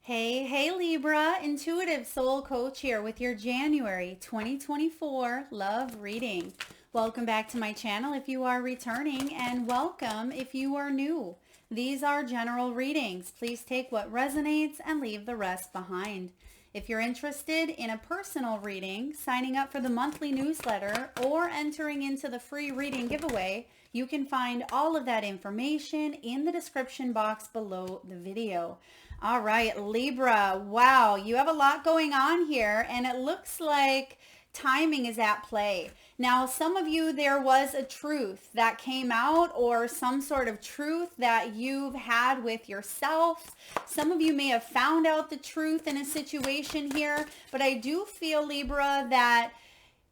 Hey Libra, intuitive soul coach here with your January 2024 love reading. Welcome back to my channel if you are returning, and welcome if you are new. These are general readings. Please take what resonates and leave the rest behind. If you're interested in a personal reading, signing up for the monthly newsletter, or entering into the free reading giveaway, you can find all of that information in the description box below the video. All right, Libra. Wow, you have a lot going on here, and it looks like timing is at play. Now, some of you, there was a truth that came out, or some sort of truth that you've had with yourself. Some of you may have found out the truth in a situation here, but I do feel, Libra, that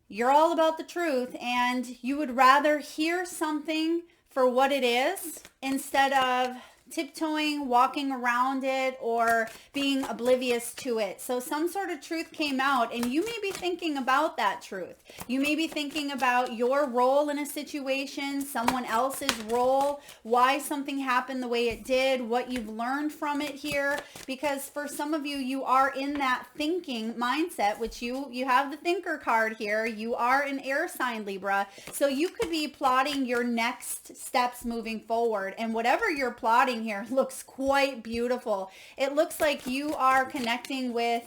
you're all about the truth, and you would rather hear something for what it is instead of tiptoeing, walking around it, or being oblivious to it. So some sort of truth came out, and you may be thinking about that truth. You may be thinking about your role in a situation, someone else's role, why something happened the way it did, what you've learned from it here, because for some of you, you are in that thinking mindset, which you have the thinker card here. You are an air sign, Libra, so you could be plotting your next steps moving forward, and whatever you're plotting here looks quite beautiful. It looks like you are connecting with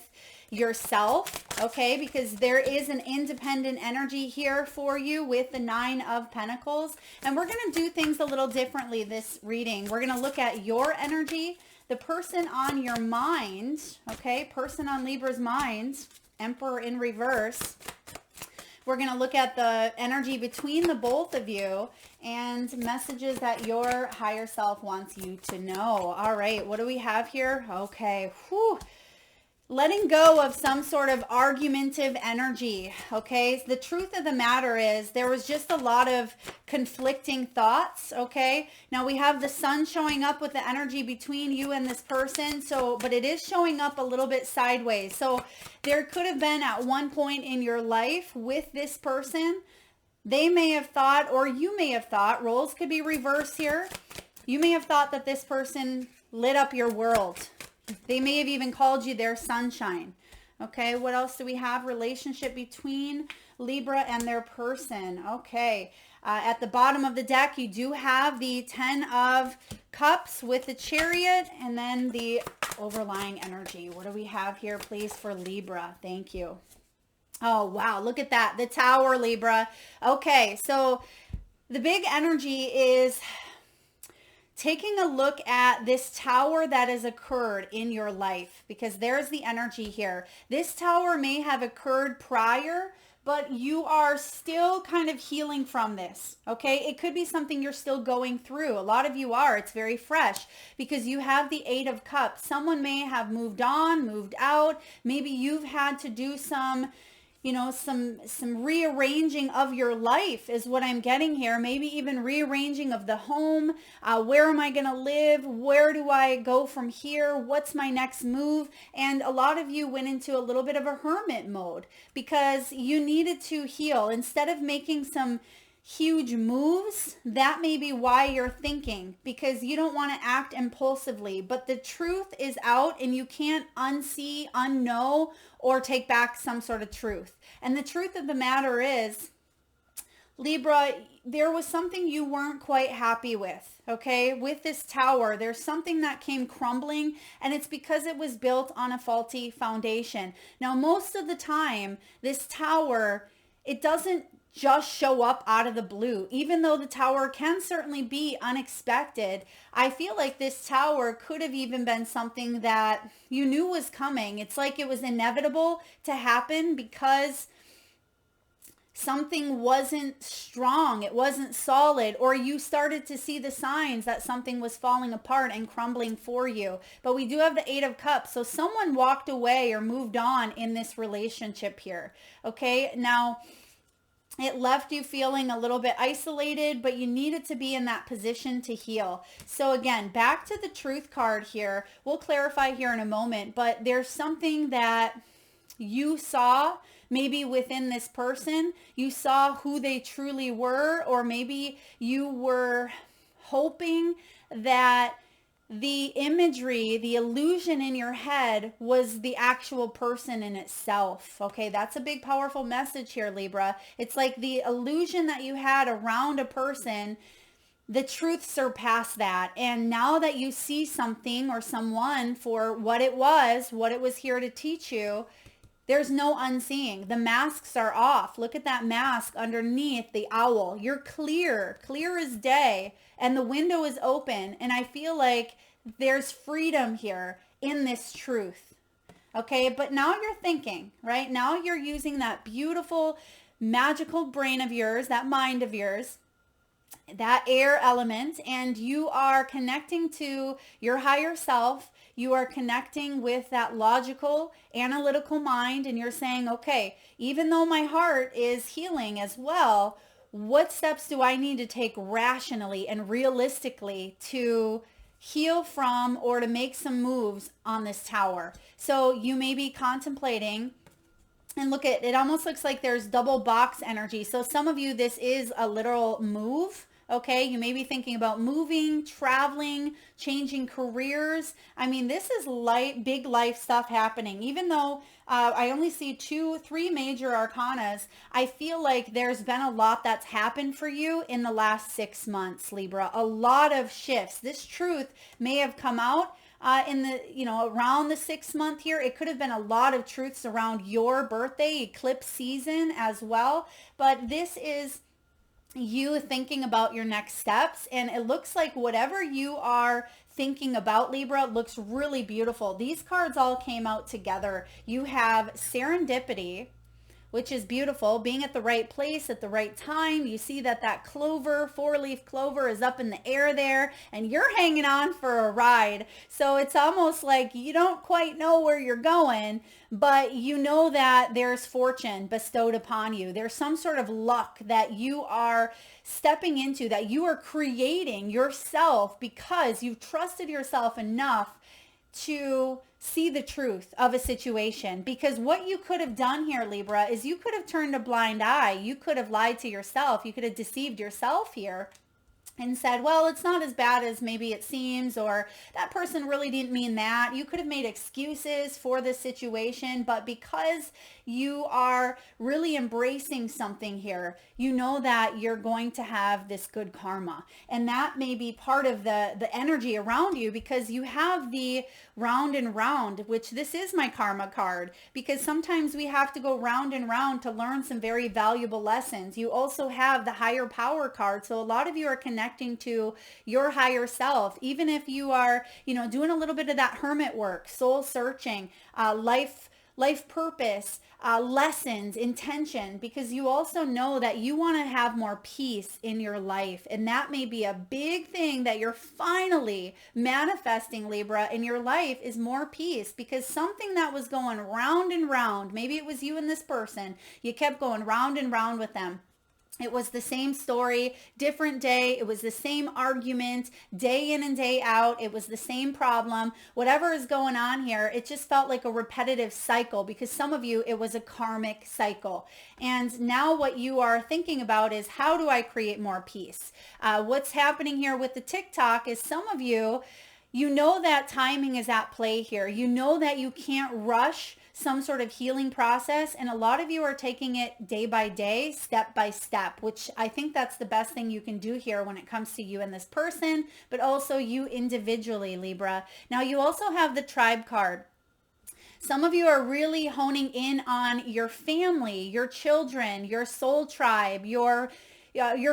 yourself, okay, because there is an independent energy here for you with the Nine of Pentacles. And we're going to do things a little differently this reading. We're going to look at your energy, the person on your mind, okay, person on Libra's mind, Emperor in reverse. We're going to look at the energy between the both of you and messages that your higher self wants you to know. All right, what do we have here? Okay, whew. Letting go of some sort of argumentative energy, okay? The truth of the matter is there was just a lot of conflicting thoughts, okay? Now we have the sun showing up with the energy between you and this person, but it is showing up a little bit sideways. So there could have been at one point in your life with this person, they may have thought, or you may have thought, roles could be reversed here. You may have thought that this person lit up your world. They may have even called you their sunshine. Okay, what else do we have? Relationship between Libra and their person. Okay, at the bottom of the deck, you do have the 10 of Cups with the Chariot, and then the overlying energy. What do we have here, please, for Libra? Thank you. Oh, wow, look at that. The Tower, Libra. Okay, so the big energy is taking a look at this tower that has occurred in your life, because there's the energy here. This tower may have occurred prior, but you are still kind of healing from this, okay? It could be something you're still going through. A lot of you are. It's very fresh because you have the 8 of Cups. Someone may have moved on, moved out. Maybe you've had to do some rearranging of your life is what I'm getting here. Maybe even rearranging of the home. Where am I going to live? Where do I go from here? What's my next move? And a lot of you went into a little bit of a hermit mode because you needed to heal. Instead of making some huge moves, that may be why you're thinking, because you don't want to act impulsively. But the truth is out, and you can't unsee, unknow, or take back some sort of truth. And the truth of the matter is, Libra, there was something you weren't quite happy with, okay? With this tower, there's something that came crumbling, and it's because it was built on a faulty foundation. Now, most of the time, this tower, it doesn't just show up out of the blue. Even though the tower can certainly be unexpected, I feel like this tower could have even been something that you knew was coming. It's like it was inevitable to happen because something wasn't strong, it wasn't solid, or you started to see the signs that something was falling apart and crumbling for you. But we do have the 8 of Cups, so someone walked away or moved on in this relationship here, okay? Now, it left you feeling a little bit isolated, but you needed to be in that position to heal. So again, back to the Truth card here. We'll clarify here in a moment, but there's something that you saw maybe within this person. You saw who they truly were, or maybe you were hoping that the imagery, the illusion in your head was the actual person in itself. Okay, that's a big, powerful message here, Libra. It's like the illusion that you had around a person, the truth surpassed that. And now that you see something or someone for what it was here to teach you, there's no unseeing. The masks are off. Look at that mask underneath the owl. You're clear as day, and the window is open. And I feel like there's freedom here in this truth. Okay, but now you're thinking, right? Now you're using that beautiful, magical brain of yours, that mind of yours, that air element, and you are connecting to your higher self. You are connecting with that logical, analytical mind, and you're saying, okay, even though my heart is healing as well, what steps do I need to take rationally and realistically to heal from or to make some moves on this tower? So you may be contemplating, and look at it, almost looks like there's double box energy. So some of you, this is a literal move. Okay, you may be thinking about moving, traveling, changing careers. I mean, this is big life stuff happening. Even though I only see 3 major arcanas, I feel like there's been a lot that's happened for you in the last 6 months, Libra. A lot of shifts. This truth may have come out in the, around the 6 month here. It could have been a lot of truths around your birthday, eclipse season as well. But this is you thinking about your next steps, and it looks like whatever you are thinking about, Libra, looks really beautiful. These cards all came out together. You have serendipity, which is beautiful, being at the right place at the right time. You see that clover, 4-leaf clover, is up in the air there, and you're hanging on for a ride. So it's almost like you don't quite know where you're going, but you know that there's fortune bestowed upon you. There's some sort of luck that you are stepping into, that you are creating yourself because you've trusted yourself enough to see the truth of a situation. Because what you could have done here, Libra, is you could have turned a blind eye. You could have lied to yourself. You could have deceived yourself here and said, well, it's not as bad as maybe it seems, or that person really didn't mean that. You could have made excuses for the situation, but because you are really embracing something here, you know that you're going to have this good karma. And that may be part of the energy around you, because you have the round and round, which this is my karma card, because sometimes we have to go round and round to learn some very valuable lessons. You also have the higher power card. So a lot of you are connecting to your higher self, even if you are, doing a little bit of that hermit work, soul searching, life purpose, lessons, intention, because you also know that you want to have more peace in your life. And that may be a big thing that you're finally manifesting, Libra, in your life, is more peace, because something that was going round and round, maybe it was you and this person, you kept going round and round with them. It was the same story, different day. It was the same argument, day in and day out. It was the same problem. Whatever is going on here, it just felt like a repetitive cycle, because some of you, it was a karmic cycle. And now what you are thinking about is, how do I create more peace? What's happening here with the TikTok is, some of you, you know that timing is at play here. You know that you can't rush some sort of healing process. And a lot of you are taking it day by day, step by step, which I think that's the best thing you can do here when it comes to you and this person, but also you individually, Libra. Now you also have the tribe card. Some of you are really honing in on your family, your children, your soul tribe, your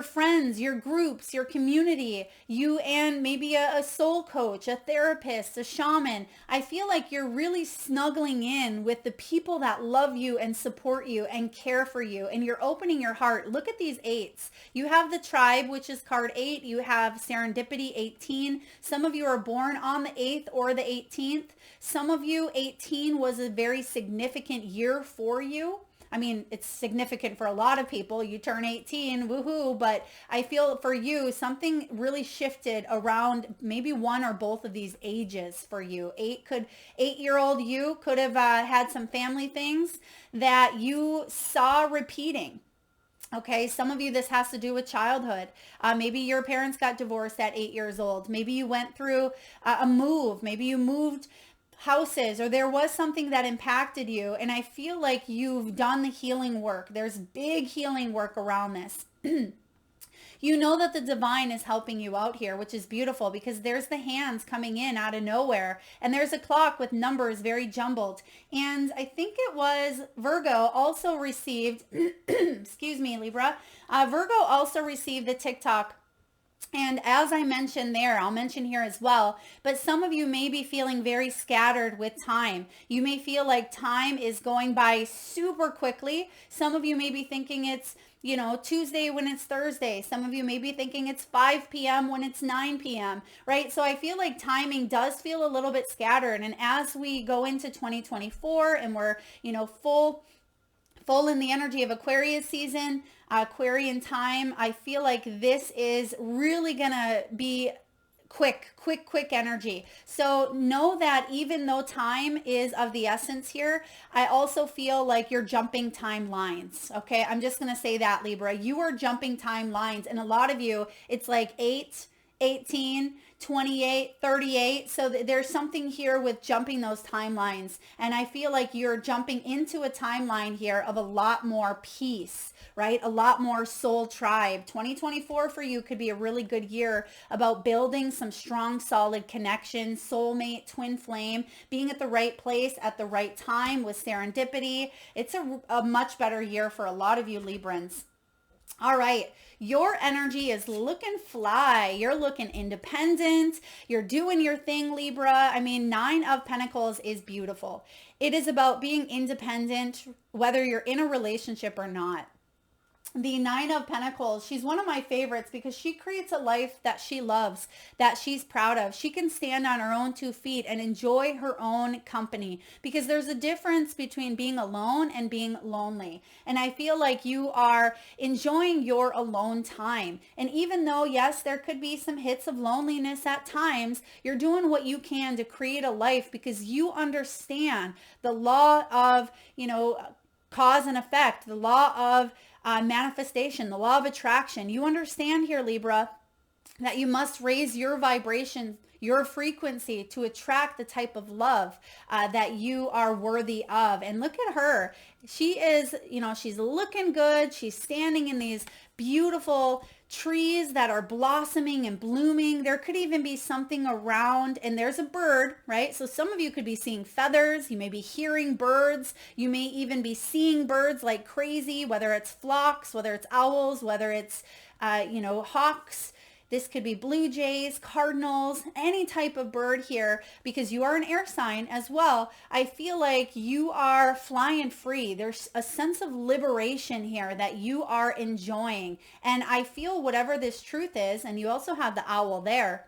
friends, your groups, your community, you and maybe a soul coach, a therapist, a shaman. I feel like you're really snuggling in with the people that love you and support you and care for you, and you're opening your heart. Look at these 8s. You have the tribe, which is card 8. You have serendipity, 18. Some of you are born on the 8th or the 18th. Some of you, 18 was a very significant year for you. I mean, it's significant for a lot of people. You turn 18, woohoo. But I feel for you, something really shifted around maybe one or both of these ages for you. 8-year-old you could have had some family things that you saw repeating. Okay, some of you, this has to do with childhood. Maybe your parents got divorced at 8 years old. Maybe you went through a move. Maybe you moved houses, or there was something that impacted you. And I feel like you've done the healing work. There's big healing work around this. You know that the divine is helping you out here, which is beautiful because there's the hands coming in out of nowhere. And there's a clock with numbers very jumbled. And I think it was Virgo also received, excuse me, Libra. Virgo also received the TikTok. And as I mentioned there, I'll mention here as well, but some of you may be feeling very scattered with time. You may feel like time is going by super quickly. Some of you may be thinking it's, Tuesday when it's Thursday. Some of you may be thinking it's 5 p.m. when it's 9 p.m., right? So I feel like timing does feel a little bit scattered. And as we go into 2024 and we're, full in the energy of Aquarius season, Aquarian time, I feel like this is really gonna be quick energy. So know that even though time is of the essence here, I also feel like you're jumping timelines. Okay, I'm just gonna say that, Libra. You are jumping timelines, and a lot of you, it's like 8, 18, 28, 38. So there's something here with jumping those timelines. And I feel like you're jumping into a timeline here of a lot more peace, right? A lot more soul tribe. 2024 for you could be a really good year about building some strong, solid connections, soulmate, twin flame, being at the right place at the right time with serendipity. It's a much better year for a lot of you Librans. All right. Your energy is looking fly. You're looking independent. You're doing your thing, Libra. I mean, 9 of Pentacles is beautiful. It is about being independent, whether you're in a relationship or not. The 9 of Pentacles, she's one of my favorites because she creates a life that she loves, that she's proud of. She can stand on her own 2 feet and enjoy her own company, because there's a difference between being alone and being lonely. And I feel like you are enjoying your alone time. And even though, yes, there could be some hits of loneliness at times, you're doing what you can to create a life because you understand the law of, cause and effect, the law of manifestation, the law of attraction. You understand here, Libra, that you must raise your vibration, your frequency to attract the type of love that you are worthy of. And look at her. She is, she's looking good. She's standing in these beautiful trees that are blossoming and blooming. There could even be something around, and there's a bird, right? So some of you could be seeing feathers. You may be hearing birds. You may even be seeing birds like crazy, whether it's flocks, whether it's owls, whether it's, hawks. This could be blue jays, cardinals, any type of bird here, because you are an air sign as well. I feel like you are flying free. There's a sense of liberation here that you are enjoying. And I feel whatever this truth is, and you also have the owl there,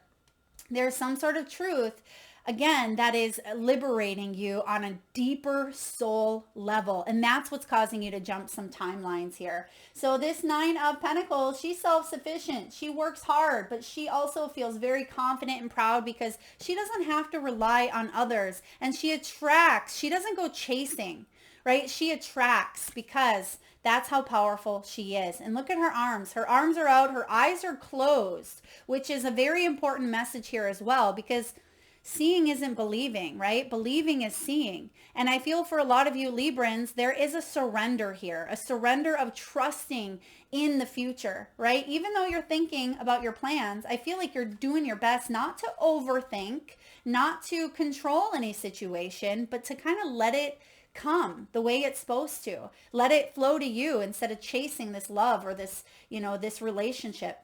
there's some sort of truth, again, that is liberating you on a deeper soul level. And that's what's causing you to jump some timelines here. So this 9 of Pentacles, she's self-sufficient. She works hard, but she also feels very confident and proud because she doesn't have to rely on others. And she attracts. She doesn't go chasing, right? She attracts because that's how powerful she is. And look at her arms. Her arms are out. Her eyes are closed, which is a very important message here as well, because seeing isn't believing, right? Believing is seeing. And I feel for a lot of you Librans, there is a surrender here, a surrender of trusting in the future, right? Even though you're thinking about your plans, I feel like you're doing your best not to overthink, not to control any situation, but to kind of let it come the way it's supposed to. Let it flow to you instead of chasing this love or this, this relationship.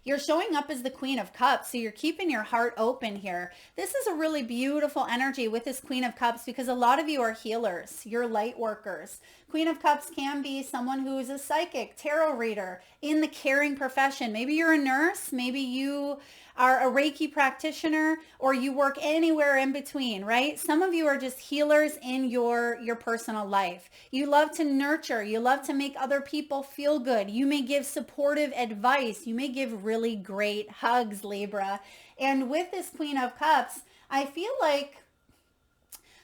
You're showing up as the Queen of Cups, so you're keeping your heart open here. This is a really beautiful energy with this Queen of Cups because a lot of you are healers. You're light workers. Queen of Cups can be someone who is a psychic, tarot reader, in the caring profession. Maybe you're a nurse. Maybe you are a Reiki practitioner, or you work anywhere in between, right? Some of you are just healers in your personal life. You love to nurture. You love to make other people feel good. You may give supportive advice. You may give really great hugs, Libra. And with this Queen of Cups, I feel like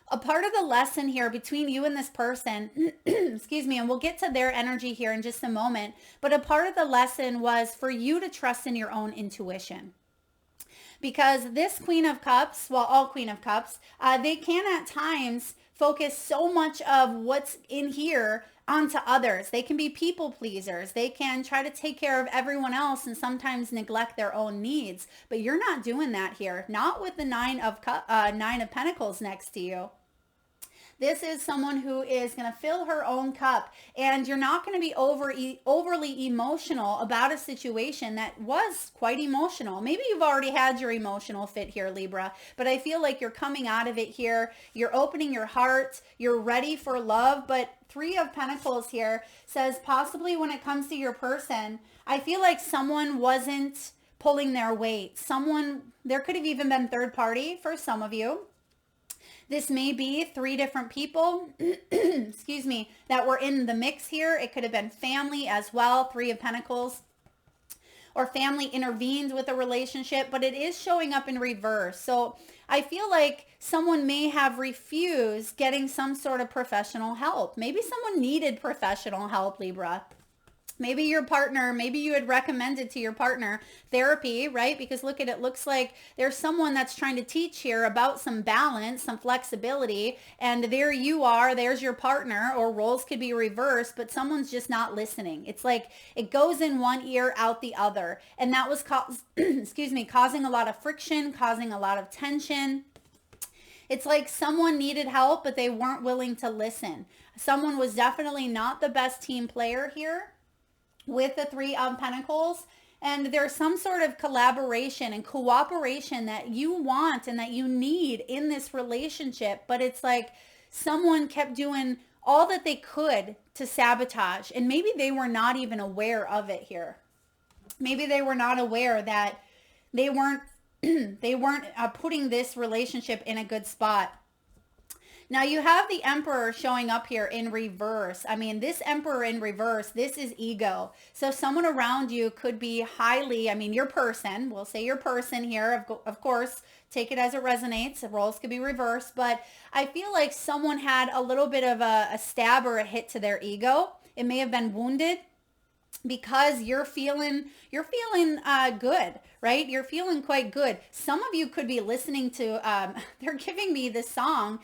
A part of the lesson here between you and this person, excuse me, and we'll get to their energy here in just a moment, but a part of the lesson was for you to trust in your own intuition. Because this Queen of Cups, well, all Queen of Cups, they can at times focus so much of what's in here onto others. They can be people pleasers. They can try to take care of everyone else and sometimes neglect their own needs. But you're not doing that here. Not with the Nine of Pentacles next to you. This is someone who is going to fill her own cup, and you're not going to be overly emotional about a situation that was quite emotional. Maybe you've already had your emotional fit here, Libra, but I feel like you're coming out of it here. You're opening your heart. You're ready for love, but Three of Pentacles here says possibly when it comes to your person, I feel like someone wasn't pulling their weight. There could have even been third party for some of you. This may be three different people, excuse me, that were in the mix here. It could have been family as well, Three of Pentacles, or family intervened with a relationship, but it is showing up in reverse. So I feel like someone may have refused getting some sort of professional help. Maybe someone needed professional help, Libra. Maybe your partner, maybe you had recommended to your partner therapy, right? Because look at it, looks like there's someone that's trying to teach here about some balance, some flexibility, and there you are, there's your partner, or roles could be reversed, but someone's just not listening. It's like it goes in one ear, out the other. And that was, excuse me, causing a lot of friction, causing a lot of tension. It's like someone needed help, but they weren't willing to listen. Someone was definitely not the best team player here with the Three of Pentacles, and there's some sort of collaboration and cooperation that you want and that you need in this relationship, but it's like someone kept doing all that they could to sabotage, and maybe they were not even aware of it here. Maybe they were not aware that they weren't putting this relationship in a good spot. Now you have the Emperor showing up here in reverse. I mean, this Emperor in reverse, this is ego. So someone around you could be highly, I mean, your person, we'll say your person here, of course, take it as it resonates. The roles could be reversed, but I feel like someone had a little bit of a stab or a hit to their ego. It may have been wounded because you're feeling good, right? You're feeling quite good. Some of you could be listening to, they're giving me this song,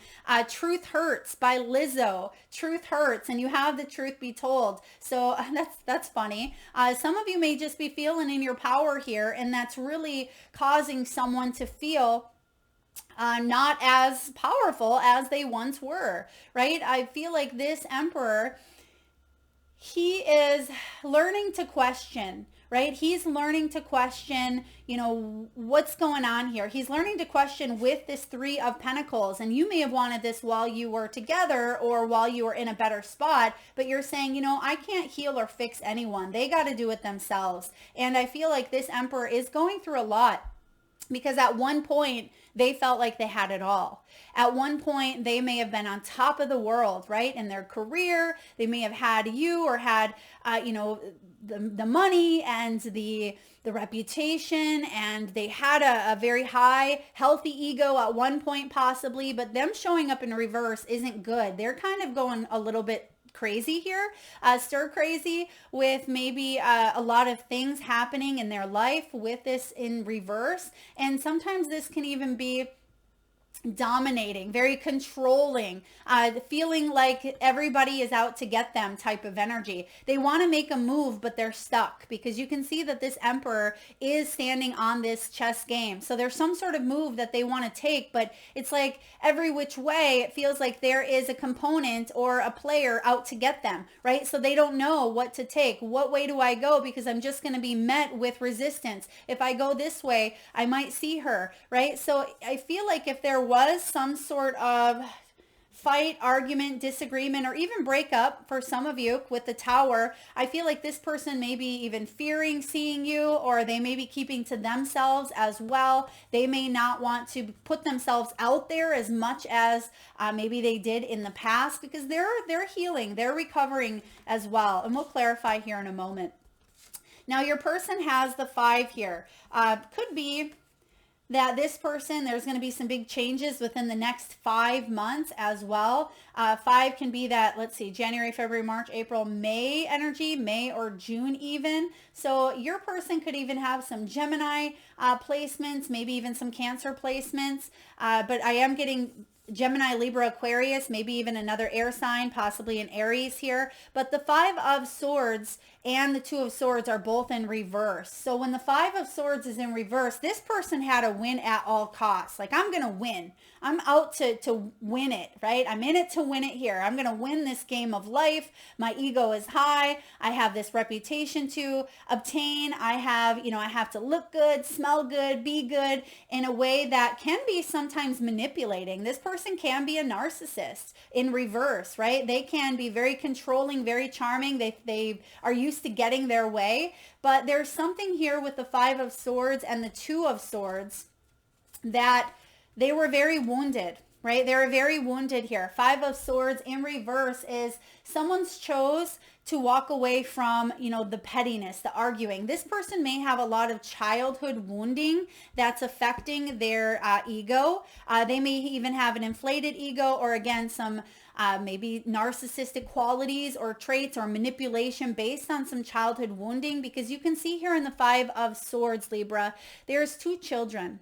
Truth Hurts by Lizzo. Truth hurts, and you have the truth be told. So that's funny. Some of you may just be feeling in your power here, and that's really causing someone to feel not as powerful as they once were, right? I feel like this Emperor, he is learning to question, right? He's learning to question, what's going on here. He's learning to question with this Three of Pentacles. And you may have wanted this while you were together or while you were in a better spot, but you're saying, I can't heal or fix anyone. They got to do it themselves. And I feel like this Emperor is going through a lot, because at one point they felt like they had it all. At one point they may have been on top of the world, right? In their career, they may have had you or had, the money and the reputation, and they had a very high, healthy ego at one point possibly, but them showing up in reverse isn't good. They're kind of going a little bit crazy here, stir crazy, with maybe a lot of things happening in their life with this in reverse. And sometimes this can even be dominating, very controlling, feeling like everybody is out to get them type of energy. They want to make a move, but they're stuck, because you can see that this Emperor is standing on this chess game. So there's some sort of move that they want to take, but it's like every which way, it feels like there is a component or a player out to get them, right? So they don't know what to take. What way do I go? Because I'm just going to be met with resistance. If I go this way, I might see her, right? So I feel like if there was some sort of fight, argument, disagreement, or even breakup for some of you with the Tower, I feel like this person may be even fearing seeing you, or they may be keeping to themselves as well. They may not want to put themselves out there as much as maybe they did in the past, because they're healing, they're recovering as well. And we'll clarify here in a moment. Now your person has the 5 here. Could be that this person, there's going to be some big changes within the next 5 months as well. 5 can be that, let's see, January, February, March, April, May energy, May or June even. So your person could even have some Gemini placements, maybe even some Cancer placements. But I am getting Gemini, Libra, Aquarius, maybe even another air sign, possibly an Aries here. But the Five of Swords and the Two of Swords are both in reverse. So when the Five of Swords is in reverse, this person had to win at all costs. Like, I'm going to win. I'm out to win it, right? I'm in it to win it here. I'm going to win this game of life. My ego is high. I have this reputation to obtain. I have to look good, smell good, be good in a way that can be sometimes manipulating. This person can be a narcissist in reverse, right? They can be very controlling, very charming. They are used to getting their way. But there's something here with the Five of Swords and the Two of Swords that they were very wounded, right? They were very wounded here. Five of Swords in reverse is someone's chose to walk away from, the pettiness, the arguing. This person may have a lot of childhood wounding that's affecting their ego. They may even have an inflated ego, or again, some maybe narcissistic qualities or traits or manipulation based on some childhood wounding, because you can see here in the Five of Swords, Libra, there's 2 children.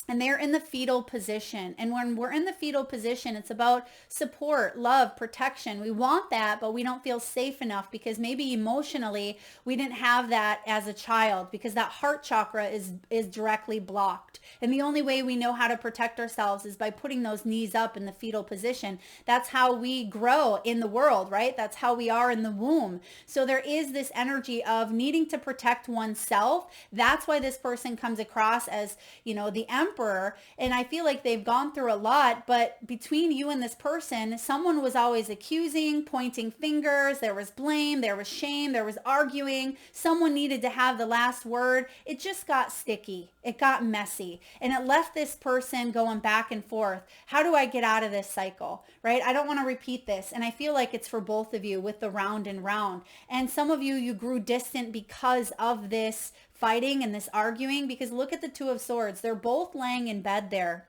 And they're in the fetal position. And when we're in the fetal position, it's about support, love, protection. We want that, but we don't feel safe enough because maybe emotionally we didn't have that as a child, because that heart chakra is directly blocked. And the only way we know how to protect ourselves is by putting those knees up in the fetal position. That's how we grow in the world, right? That's how we are in the womb. So there is this energy of needing to protect oneself. That's why this person comes across as, the emperor. And I feel like they've gone through a lot, but between you and this person, someone was always accusing, pointing fingers. There was blame, there was shame, there was arguing. Someone needed to have the last word. It just got sticky. It got messy, and it left this person going back and forth. How do I get out of this cycle, right? I don't want to repeat this. And I feel like it's for both of you with the round and round. And some of you grew distant because of this fighting and this arguing, because look at the Two of Swords. They're both laying in bed there,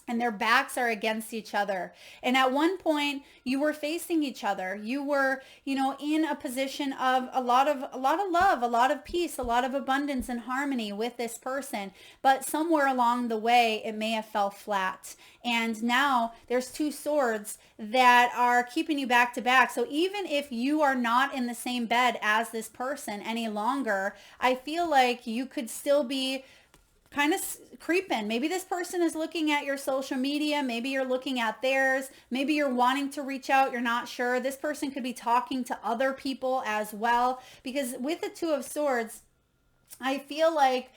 and their backs are against each other. And at one point you were facing each other. You were, in a position of a lot of love, a lot of peace, a lot of abundance and harmony with this person. But somewhere along the way, it may have fell flat. And now there's 2 swords that are keeping you back to back. So even if you are not in the same bed as this person any longer, I feel like you could still be kind of creeping. Maybe this person is looking at your social media. Maybe you're looking at theirs. Maybe you're wanting to reach out. You're not sure. This person could be talking to other people as well. Because with the Two of Swords, I feel like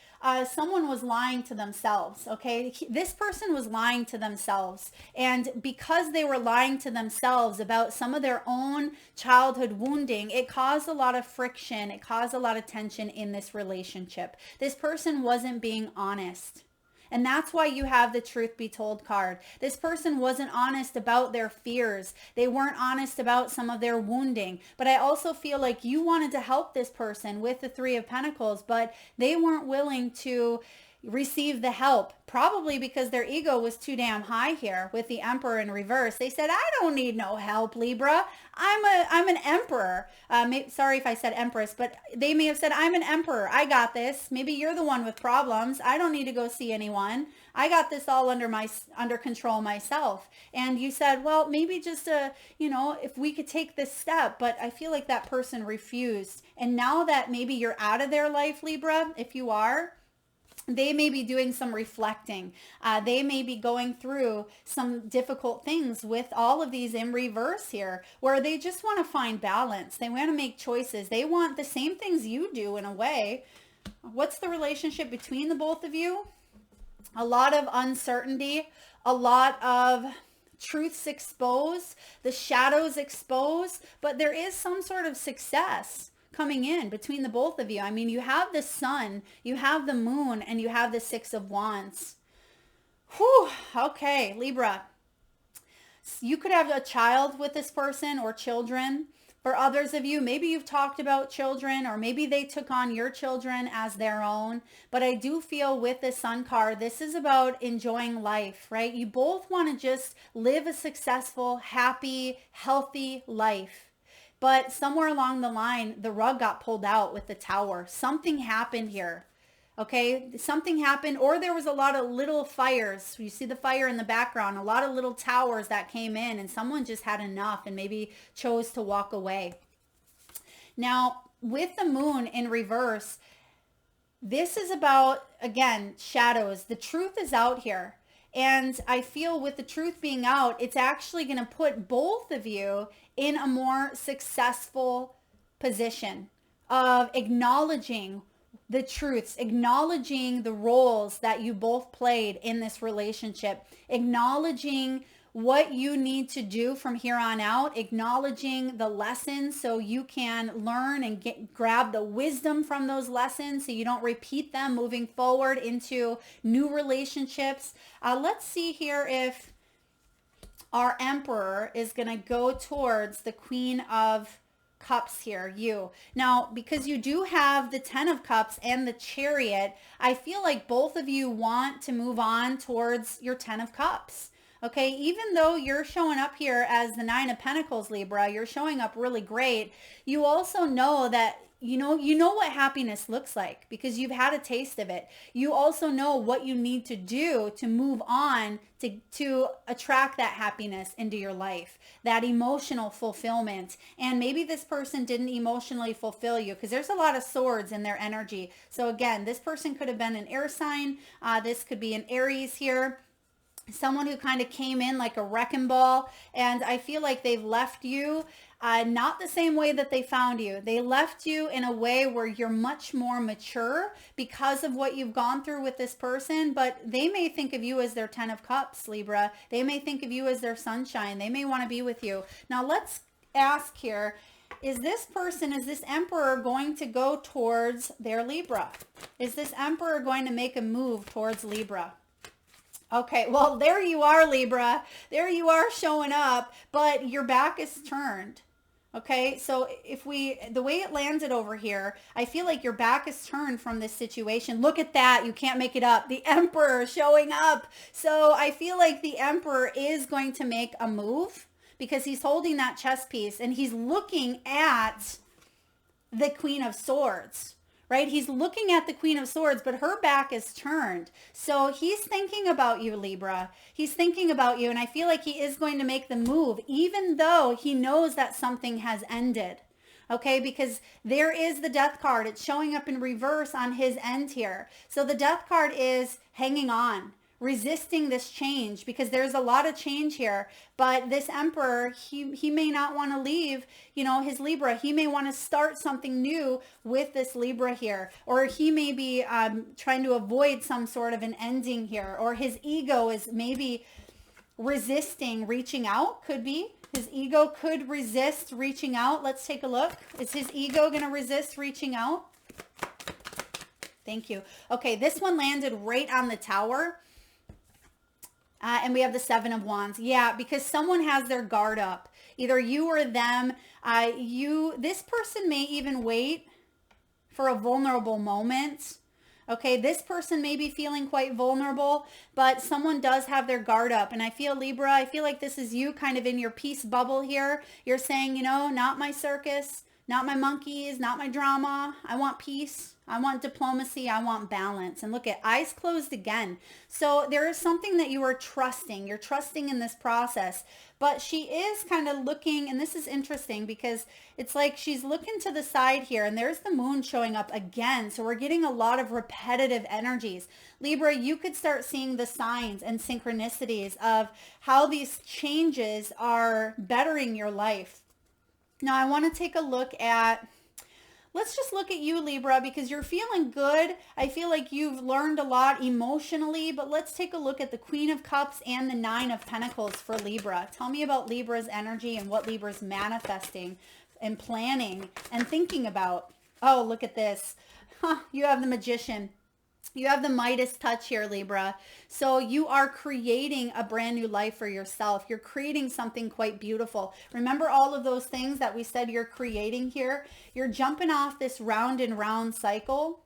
someone was lying to themselves, okay? This person was lying to themselves. And because they were lying to themselves about some of their own childhood wounding, it caused a lot of friction. It caused a lot of tension in this relationship. This person wasn't being honest. And that's why you have the truth be told card. This person wasn't honest about their fears. They weren't honest about some of their wounding. But I also feel like you wanted to help this person with the Three of Pentacles, but they weren't willing to receive the help, probably because their ego was too damn high here with the Emperor in reverse. They said, I don't need no help, Libra. I'm an emperor. Sorry if I said empress, but they may have said, I'm an emperor. I got this. Maybe you're the one with problems. I don't need to go see anyone. I got this all under control myself. And you said, well, maybe just if we could take this step, but I feel like that person refused. And now that maybe you're out of their life, Libra, if you are, they may be doing some reflecting. They may be going through some difficult things with all of these in reverse here, where they just want to find balance. They want to make choices. They want the same things you do in a way. What's the relationship between the both of you? A lot of uncertainty, a lot of truths exposed, the shadows exposed, but there is some sort of success coming in between the both of you. I mean, you have the Sun, you have the Moon, and you have the Six of Wands. Whew. Okay, Libra. You could have a child with this person or children, For others of you, maybe you've talked about children, or maybe they took on your children as their own. But I do feel with the Sun card, this is about enjoying life, right? You both want to just live a successful, happy, healthy life. But somewhere along the line, the rug got pulled out with the Tower. Something happened here. Okay, something happened, or there was a lot of little fires. You see the fire in the background, a lot of little towers that came in, and someone just had enough and maybe chose to walk away. Now, with the moon in reverse, this is about, again, shadows. The truth is out here. And I feel with the truth being out, it's actually going to put both of you in a more successful position of acknowledging the truths, acknowledging the roles that you both played in this relationship, acknowledging what you need to do from here on out, acknowledging the lessons so you can learn and grab the wisdom from those lessons so you don't repeat them moving forward into new relationships. Let's see here if our Emperor is going to go towards the Queen of Cups here, you. Now, because you do have the 10 of Cups and the Chariot, I feel like both of you want to move on towards your 10 of Cups. Okay, even though you're showing up here as the 9 of Pentacles, Libra, you're showing up really great. You also know that you know what happiness looks like because you've had a taste of it. You also know what you need to do to move on to attract that happiness into your life, that emotional fulfillment. And maybe this person didn't emotionally fulfill you because there's a lot of swords in their energy. So again, this person could have been an air sign. This could be an Aries here. Someone who kind of came in like a wrecking ball, and I feel like they've left you not the same way that they found you. They left you in a way where you're much more mature because of what you've gone through with this person, but they may think of you as their 10 of Cups, Libra. They may think of you as their sunshine. They may want to be with you. Now let's ask here, is this person, is this Emperor going to go towards their Libra? Is this Emperor going to make a move towards Libra? Okay, well, there you are, Libra. There you are showing up, but your back is turned. Okay, so the way it landed over here, I feel like your back is turned from this situation. Look at that. You can't make it up. The Emperor showing up. So I feel like the Emperor is going to make a move because he's holding that chess piece and he's looking at the Queen of Swords. Right? He's looking at the Queen of Swords, but her back is turned. So he's thinking about you, Libra. He's thinking about you, and I feel like he is going to make the move, even though he knows that something has ended. Okay, because there is the Death card. It's showing up in reverse on his end here. So the Death card is hanging on, resisting this change, because there's a lot of change here. But this Emperor, he may not want to leave, his Libra. He may want to start something new with this Libra here, or he may be trying to avoid some sort of an ending here, or his ego is maybe resisting reaching out. Could be his ego could resist reaching out. Let's take a look. Is his ego going to resist reaching out? Thank you. Okay, this one landed right on the Tower. And we have the 7 of Wands. Yeah, because someone has their guard up. Either you or them. This person may even wait for a vulnerable moment. Okay, this person may be feeling quite vulnerable, but someone does have their guard up. And I feel, Libra, I feel like this is you kind of in your peace bubble here. You're saying, not my circus, not my monkeys, not my drama. I want peace. I want diplomacy. I want balance. And look at eyes closed again. So there is something that you are trusting. You're trusting in this process. But she is kind of looking, and this is interesting because it's like she's looking to the side here, and there's the moon showing up again. So we're getting a lot of repetitive energies. Libra, you could start seeing the signs and synchronicities of how these changes are bettering your life. Now I want to take a look at, let's just look at you, Libra, because you're feeling good. I feel like you've learned a lot emotionally, but let's take a look at the Queen of Cups and the 9 of Pentacles for Libra. Tell me about Libra's energy and what Libra's manifesting and planning and thinking about. Oh, look at this. You have the Magician. You have the Midas touch here, Libra. So you are creating a brand new life for yourself. You're creating something quite beautiful. Remember all of those things that we said you're creating here? You're jumping off this round and round cycle,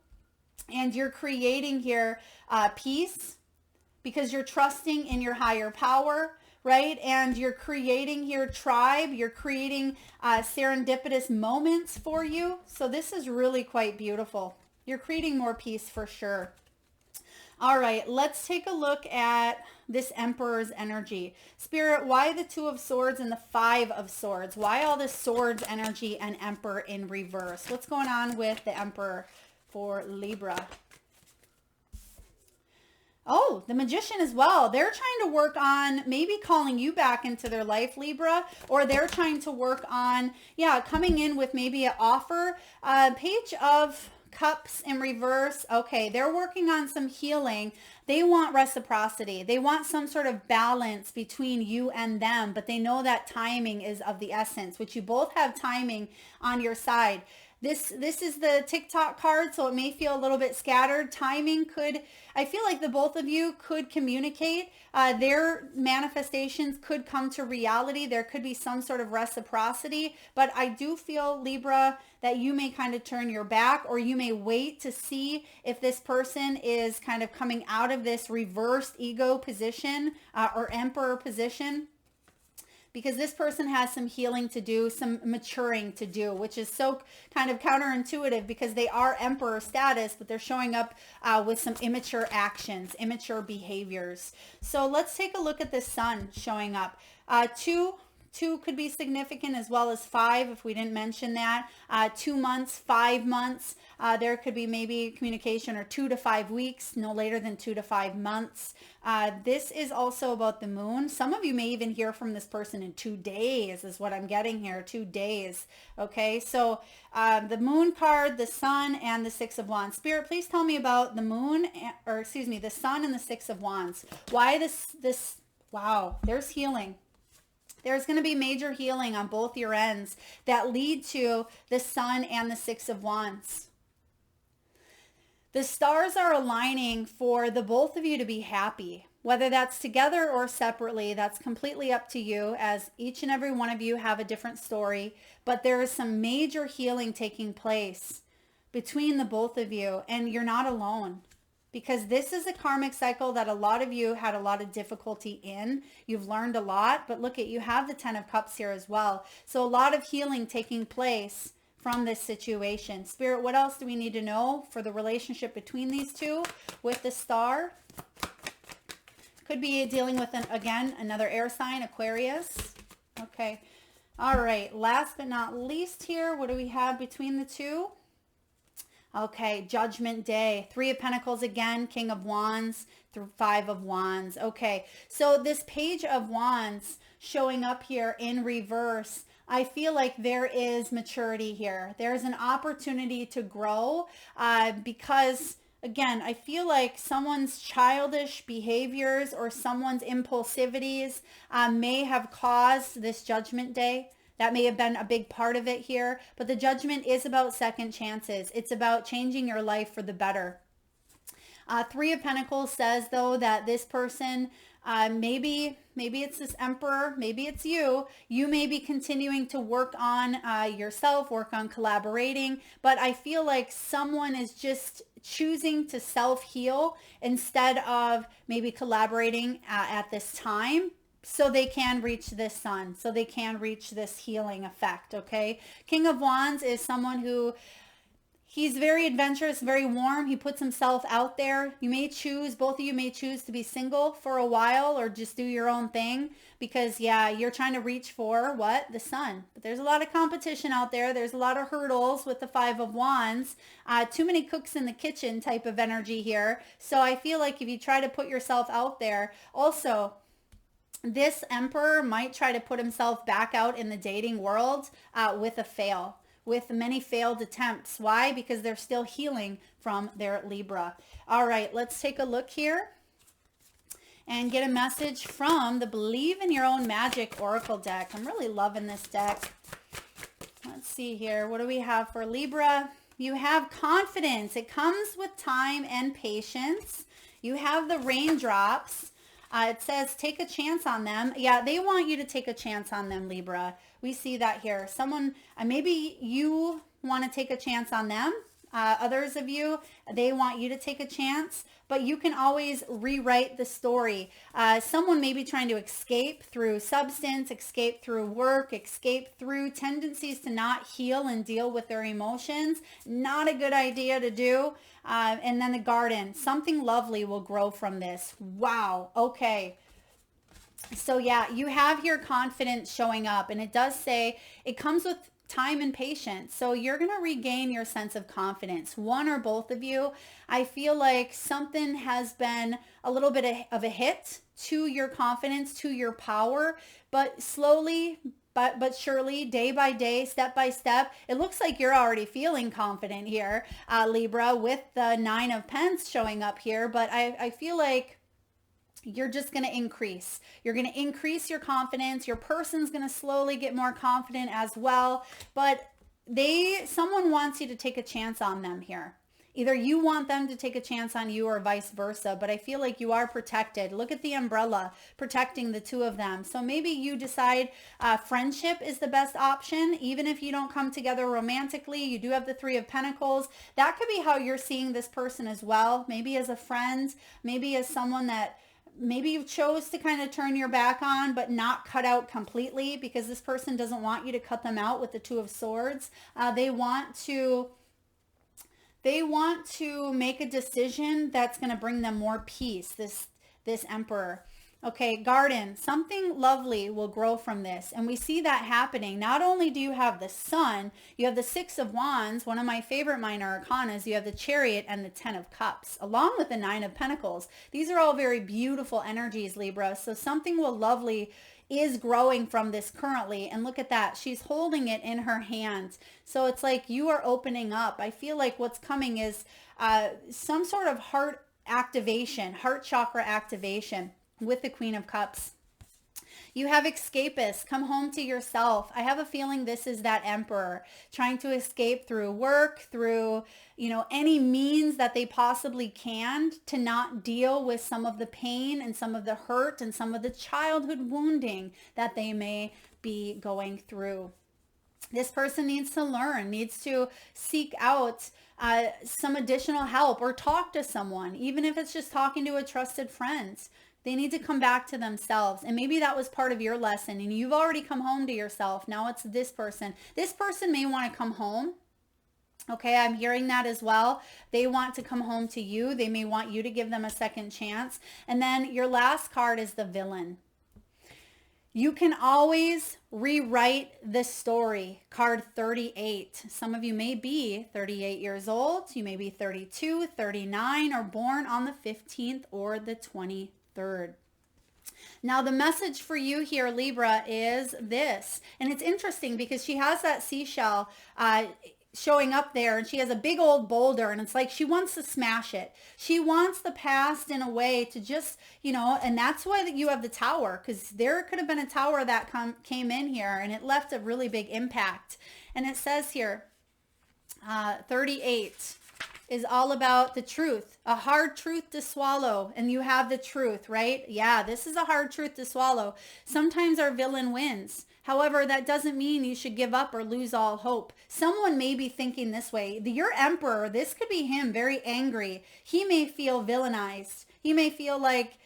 and you're creating here peace, because you're trusting in your higher power, right? And you're creating here tribe. You're creating serendipitous moments for you. So this is really quite beautiful. You're creating more peace for sure. All right, let's take a look at this Emperor's energy. Spirit, why the Two of Swords and the Five of Swords? Why all this Swords energy and Emperor in reverse? What's going on with the Emperor for Libra? Oh, the Magician as well. They're trying to work on maybe calling you back into their life, Libra, or they're trying to work on, yeah, coming in with maybe an offer. Page of Cups in reverse. Okay, they're working on some healing. They want reciprocity. They want some sort of balance between you and them, but they know that timing is of the essence, which you both have timing on your side. This is the TikTok card, so it may feel a little bit scattered. Timing could, I feel like the both of you could communicate. Their manifestations could come to reality. There could be some sort of reciprocity, but I do feel, Libra, that you may kind of turn your back, or you may wait to see if this person is kind of coming out of this reversed ego position or Emperor position. Because this person has some healing to do, some maturing to do, which is so kind of counterintuitive because they are Emperor status, but they're showing up with some immature actions, immature behaviors. So let's take a look at the Sun showing up. Two could be significant, as well as 5 if we didn't mention that. 2 months, 5 months. There could be maybe communication, or 2 to 5 weeks, no later than 2 to 5 months. This is also about the Moon. Some of you may even hear from this person in 2 days is what I'm getting here, 2 days. Okay, so the Moon card, the Sun, and the Six of Wands. Spirit, please tell me about the Moon, or excuse me, the Sun and the Six of Wands. Why this, wow, there's healing. There's going to be major healing on both your ends that lead to the Sun and the Six of Wands. The stars are aligning for the both of you to be happy, whether that's together or separately. That's completely up to you, as each and every one of you have a different story. But there is some major healing taking place between the both of you, and you're not alone. Because this is a karmic cycle that a lot of you had a lot of difficulty in. You've learned a lot, but look at, you have the 10 of Cups here as well. So a lot of healing taking place from this situation. Spirit, what else do we need to know for the relationship between these two with the Star? Could be dealing with, again, another air sign, Aquarius. Okay. All right. Last but not least here, what do we have between the two? Okay, Judgment Day. 3 of Pentacles again, King of Wands, 5 of Wands. Okay, so this Page of Wands showing up here in reverse, I feel like there is maturity here. There's an opportunity to grow because, again, I feel like someone's childish behaviors or someone's impulsivities may have caused this Judgment Day. That may have been a big part of it here, but the Judgment is about second chances. It's about changing your life for the better. 3 of Pentacles says, though, that this person, maybe it's this Emperor, maybe it's you. You may be continuing to work on yourself, work on collaborating, but I feel like someone is just choosing to self-heal instead of maybe collaborating at this time, so they can reach this Sun, so they can reach this healing effect, okay? King of Wands is someone who, he's very adventurous, very warm. He puts himself out there. You may choose, both of you may choose to be single for a while or just do your own thing because, yeah, you're trying to reach for what? The Sun. But there's a lot of competition out there. There's a lot of hurdles with the 5 of Wands. Too many cooks in the kitchen type of energy here. So I feel like if you try to put yourself out there, also, this Emperor might try to put himself back out in the dating world with a fail, with many failed attempts. Why? Because they're still healing from their Libra. All right, let's take a look here and get a message from the Believe in Your Own Magic Oracle deck. I'm really loving this deck. Let's see here. What do we have for Libra? You have confidence. It comes with time and patience. You have the raindrops. It says take a chance on them. Yeah, they want you to take a chance on them, Libra. We see that here. Someone, maybe you want to take a chance on them. Others of you, they want you to take a chance, but you can always rewrite the story. Someone may be trying to escape through substance, escape through work, escape through tendencies to not heal and deal with their emotions. Not a good idea to do. And then the garden, something lovely will grow from this. Wow. Okay. So yeah, you have your confidence showing up, and it does say it comes with time and patience. So you're going to regain your sense of confidence. One or both of you, I feel like something has been a little bit of a hit to your confidence, to your power, but slowly but surely, day by day, step by step, it looks like you're already feeling confident here, Libra, with the 9 of Pence showing up here. But I feel like you're just going to increase. You're going to increase your confidence. Your person's going to slowly get more confident as well. But someone wants you to take a chance on them here. Either you want them to take a chance on you or vice versa, but I feel like you are protected. Look at the umbrella protecting the two of them. So maybe you decide friendship is the best option. Even if you don't come together romantically, you do have the 3 of Pentacles. That could be how you're seeing this person as well. Maybe as a friend, maybe as someone that maybe you chose to kind of turn your back on, but not cut out completely, because this person doesn't want you to cut them out with the 2 of Swords. They want to make a decision that's going to bring them more peace, this Emperor. Okay, garden, something lovely will grow from this. And we see that happening. Not only do you have the Sun, you have the 6 of Wands, one of my favorite minor arcanas. You have the Chariot and the 10 of Cups, along with the 9 of Pentacles. These are all very beautiful energies, Libra. So something lovely is growing from this currently. And look at that. She's holding it in her hand. So it's like you are opening up. I feel like what's coming is some sort of heart activation, heart chakra activation with the Queen of Cups. You have escapists. Come home to yourself. I have a feeling this is that Emperor trying to escape through work, through, any means that they possibly can to not deal with some of the pain and some of the hurt and some of the childhood wounding that they may be going through. This person needs to learn, needs to seek out some additional help or talk to someone, even if it's just talking to a trusted friend. They need to come back to themselves. And maybe that was part of your lesson and you've already come home to yourself. Now it's this person. This person may want to come home. Okay, I'm hearing that as well. They want to come home to you. They may want you to give them a second chance. And then your last card is the Villain. You can always rewrite the story. Card 38. Some of you may be 38 years old. You may be 32, 39, or born on the 15th or the 23rd. Now the message for you here, Libra, is this. And it's interesting because she has that seashell showing up there, and she has a big old boulder, and it's like she wants to smash it. She wants the past in a way to just, and that's why that you have the Tower, because there could have been a tower that came in here and it left a really big impact. And it says here, 38 is all about the truth, a hard truth to swallow. And you have the truth, right? Yeah, this is a hard truth to swallow. Sometimes our villain wins. However, that doesn't mean you should give up or lose all hope. Someone may be thinking this way. Your Emperor, this could be him, very angry. He may feel villainized. He may feel like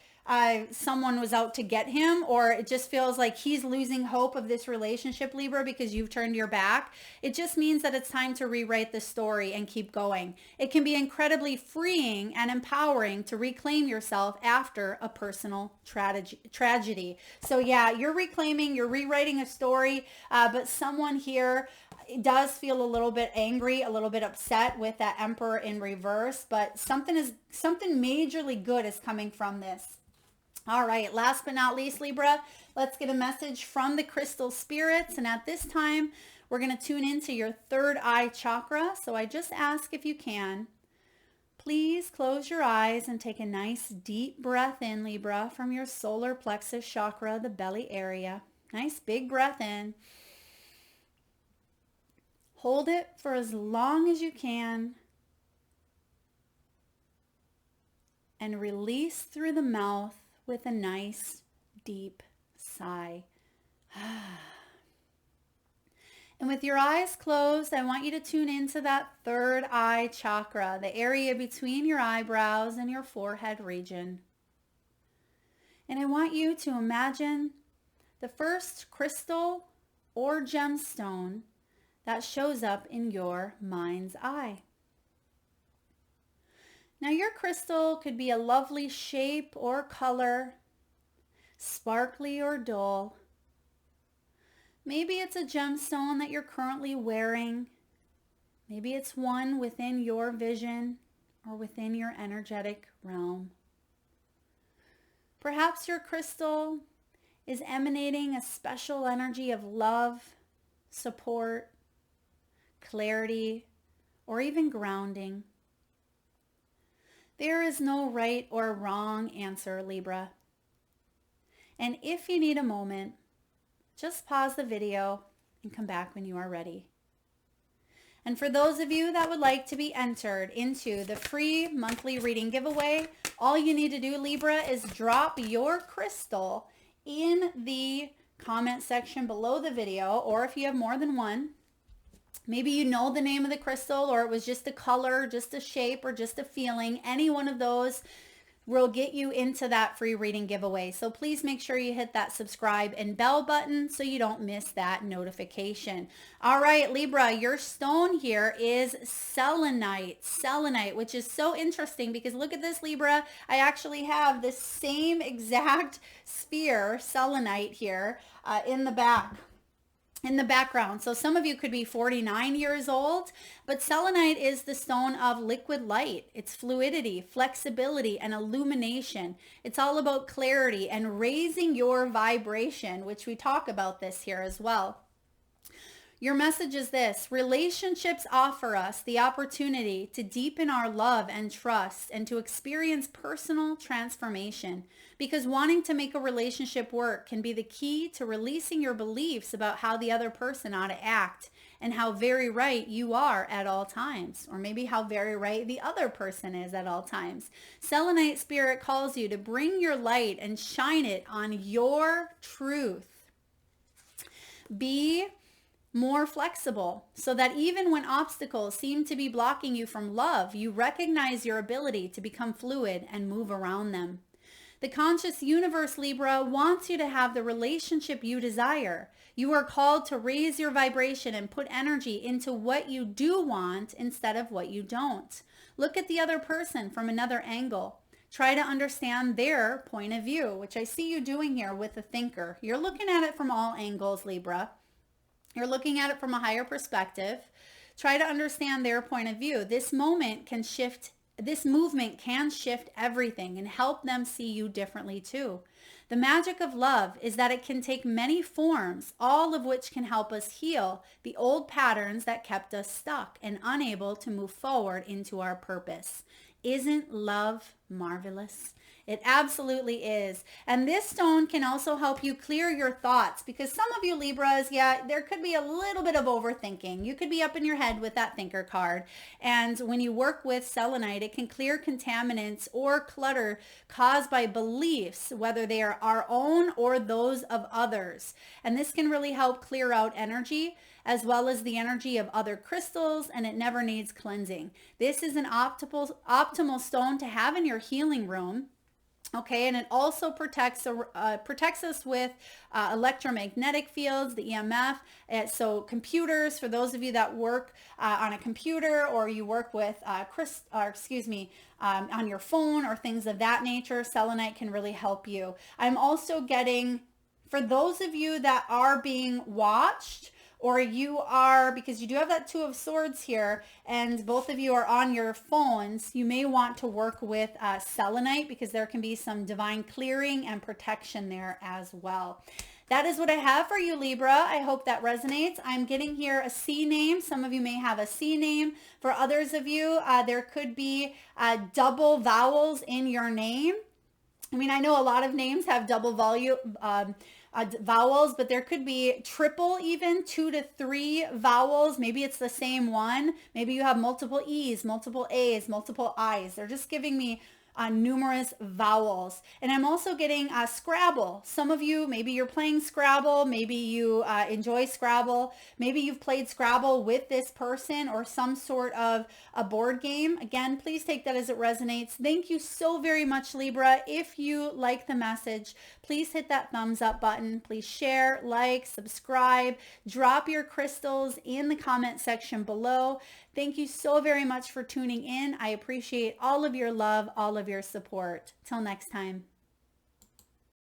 someone was out to get him, or it just feels like he's losing hope of this relationship, Libra, because you've turned your back. It just means that it's time to rewrite the story and keep going. It can be incredibly freeing and empowering to reclaim yourself after a personal tragedy. So yeah, you're rewriting a story, but someone here does feel a little bit angry, a little bit upset with that Emperor in reverse, but something majorly good is coming from this. All right, last but not least, Libra, let's get a message from the crystal spirits. And at this time, we're going to tune into your third eye chakra. So I just ask, if you can, please close your eyes and take a nice deep breath in, Libra, from your solar plexus chakra, the belly area. Nice big breath in. Hold it for as long as you can and release through the mouth with a nice deep sigh. And with your eyes closed, I want you to tune into that third eye chakra, the area between your eyebrows and your forehead region. And I want you to imagine the first crystal or gemstone that shows up in your mind's eye. Now your crystal could be a lovely shape or color, sparkly or dull. Maybe it's a gemstone that you're currently wearing. Maybe it's one within your vision or within your energetic realm. Perhaps your crystal is emanating a special energy of love, support, clarity, or even grounding. There is no right or wrong answer, Libra. And if you need a moment, just pause the video and come back when you are ready. And for those of you that would like to be entered into the free monthly reading giveaway, all you need to do, Libra, is drop your crystal in the comment section below the video, or if you have more than one, maybe you know the name of the crystal, or it was just a color, just a shape, or just a feeling. Any one of those will get you into that free reading giveaway. So please make sure you hit that subscribe and bell button so you don't miss that notification. All right, Libra, your stone here is selenite. Selenite, which is so interesting because look at this, Libra. I actually have the same exact sphere, selenite here in the background. So some of you could be 49 years old, but selenite is the stone of liquid light. It's fluidity, flexibility, and illumination. It's all about clarity and raising your vibration, which we talk about this here as well. Your message is this: relationships offer us the opportunity to deepen our love and trust and to experience personal transformation, because wanting to make a relationship work can be the key to releasing your beliefs about how the other person ought to act and how very right you are at all times, or maybe how very right the other person is at all times. Selenite spirit calls you to bring your light and shine it on your truth. Be more flexible so that even when obstacles seem to be blocking you from love, you recognize your ability to become fluid and move around them. The conscious universe, Libra, wants you to have the relationship you desire. You are called to raise your vibration and put energy into what you do want instead of what you don't. Look at the other person from another angle. Try to understand their point of view, which I see you doing here with the thinker. You're looking at it from all angles, Libra. You're looking at it from a higher perspective. Try to understand their point of view. This movement can shift everything and help them see you differently too. The magic of love is that it can take many forms, all of which can help us heal the old patterns that kept us stuck and unable to move forward into our purpose. Isn't love marvelous? It absolutely is. And this stone can also help you clear your thoughts, because some of you Libras, there could be a little bit of overthinking. You could be up in your head with that thinker card. And when you work with selenite, it can clear contaminants or clutter caused by beliefs, whether they are our own or those of others. And this can really help clear out energy as well as the energy of other crystals, and it never needs cleansing. This is an optimal stone to have in your healing room. Okay, and it also protects us with electromagnetic fields, the EMF. So computers, for those of you that work on a computer, or you work with on your phone or things of that nature, selenite can really help you. I'm also getting, for those of you that are being watched, or you are, because you do have that Two of Swords here, and both of you are on your phones, you may want to work with selenite, because there can be some divine clearing and protection there as well. That is what I have for you, Libra. I hope that resonates. I'm getting here a C name. Some of you may have a C name. For others of you, there could be double vowels in your name. I mean, I know a lot of names have double vowels, but there could be triple, even 2 to 3 vowels. Maybe it's the same one. Maybe you have multiple E's, multiple A's, multiple I's. They're just giving me numerous vowels. And I'm also getting Scrabble. Some of you, maybe you're playing Scrabble. Maybe you enjoy Scrabble. Maybe you've played Scrabble with this person or some sort of a board game. Again, please take that as it resonates. Thank you so very much, Libra. If you like the message, please hit that thumbs up button. Please share, like, subscribe, drop your crystals in the comment section below. Thank you so very much for tuning in. I appreciate all of your love, all of your support. Till next time.